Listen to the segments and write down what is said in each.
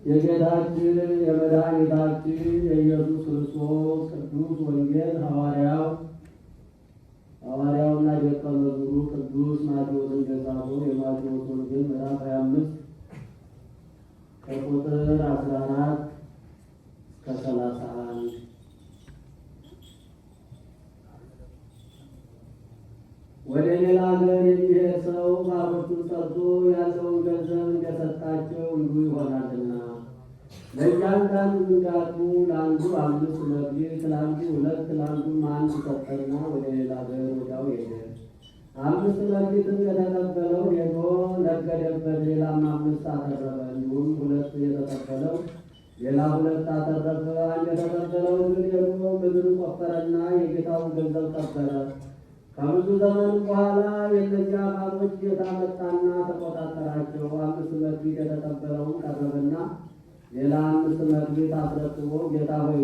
የጌታችን የመድኃኒታችን የኢየሱስ ክርስቶስ ቅዱስ ወንጌል ሐዋርያውና ደቀ መዝሙሩ ቅዱስ ማቴዎስ እንደጻፈው የማቴዎስ ወንጌል ምዕራፍ 25 ከቁጥር 14 እስከ 31። ወደ ሌላ ሀገር የሚሄድ ሰው ባሮቹን ጠርቶ ያለውን ገንዘብ እንደሰጣቸው እንዲሁ ይሆናልና ለእያንዳንዱ እንዳቅሙ ለአንዱ 5 መክሊት፣ ለአንዱ 2፣ ለአንዱም 1 ሰጠና ወደ ሌላ ሀገር ወዲያው ሄደ። 5 መክሊትም የተቀበለው ሄዶ ነገደበት፣ ሌላም 5 አተረፈ። እንዲሁም 2 የተቀበለው ሌላ 2 አተረፈ። 1 የተቀበለው ግን ሄዶ ምድርን ቆፈረና የጌታውን ገንዘብ ቀበረ። ከብዙ ዘመን በኋላ የእነዚያ ባሮች ጌታ መጣና ተቆጣጠራቸው። 5 መክሊት የተቀበለውን ቀረበና ሌላ 5 መክሊት አስረክቦ ጌታ ሆይ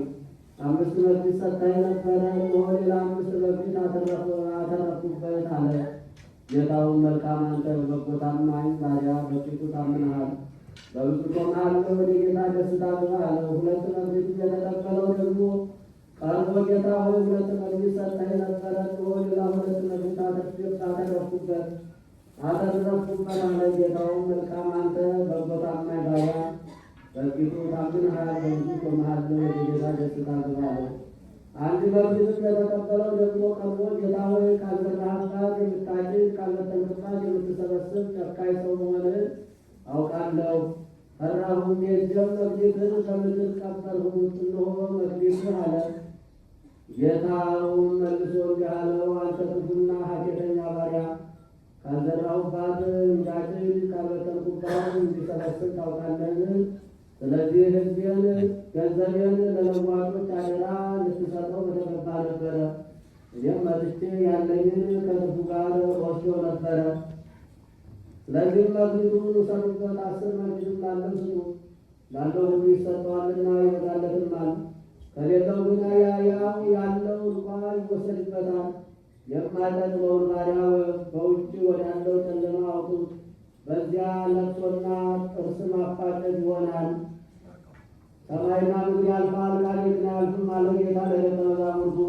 5 መክሊት ሰጥተኸኝ ነበረ፣ እነሆ ሌላ 5 መክሊት አተረፍኩበት አለ። ጌታውን መልካም አንተ በጎ ታማኝ ባሪያ፣ በጥቂቱ ታምነሃል፣ በብዙ ሾምሃለሁ፣ ወደ ጌታ ደስታ ግባ አለው። 2 መክሊት የተቀበለው ደግሞ ቀርቦ ጌታ ሆይ 2 መክሊት ሰጥተኸኝ ነበረ፣ እነሆ ሌላ 2 መክሊት አተረፍኩበት አለ። ጌታውን መልካም አንተ በጎ ታማኝ ባሪያ፣ በጥቂቱ ታምነሃል፣ በብዙ ሾምሃለሁ፣ ወደ ጌታ ደስታ ግባ አለው። 1 መክሊት የተቀበለው ደግሞ ቀርቦ ጌታ ሆይ ካልዘራህባት የምታጭድ ካልበተንክባት የምትሰበስብ ጨካኝ ሰው መሆንህን አውቃለሁ። ፈራሁም፣ ሄጄም መክሊትህን ከምድር ቀበርሁት፣ እነሆ መክሊትህ አለ። ጌታውም መልሶ እንዲህ አለው፣ አንተ ክፉና ኃጢአተኛ ባሪያ፣ ካልዘራሁባት እንዳጭድ ካልበተንኩባት እንዲሰበስብ ታውቃለህን? ስለዚህ ሕዝቤን ገንዘቤን ለለዋጮች አደራ ልትሰጠው በተገባ ነበረ። እኔም መጥቼ ያለኝን ከትርፉ ጋር ወስዶ ነበረ። ስለዚህም መክሊቱን ውሰዱበት፣ 10 መክሊትም ላለው ስጡ፣ ላለው ሁሉ ይሰጠዋልና ይበዛለትማል። ከሌለው ግን ያው ያለው እንኳ ይወሰድበታል። የማይጠቅመውን ባሪያ በውጭ ወዳለው ጨለማ አውጡት፣ በዚያ ለቅሶና ጥርስ ማፋጨት ይሆናል። ሰማይና ምድር ያልፋል፣ ቃሌ ግን አያልፍም አለ ጌታ ለደቀ መዛሙርቱ።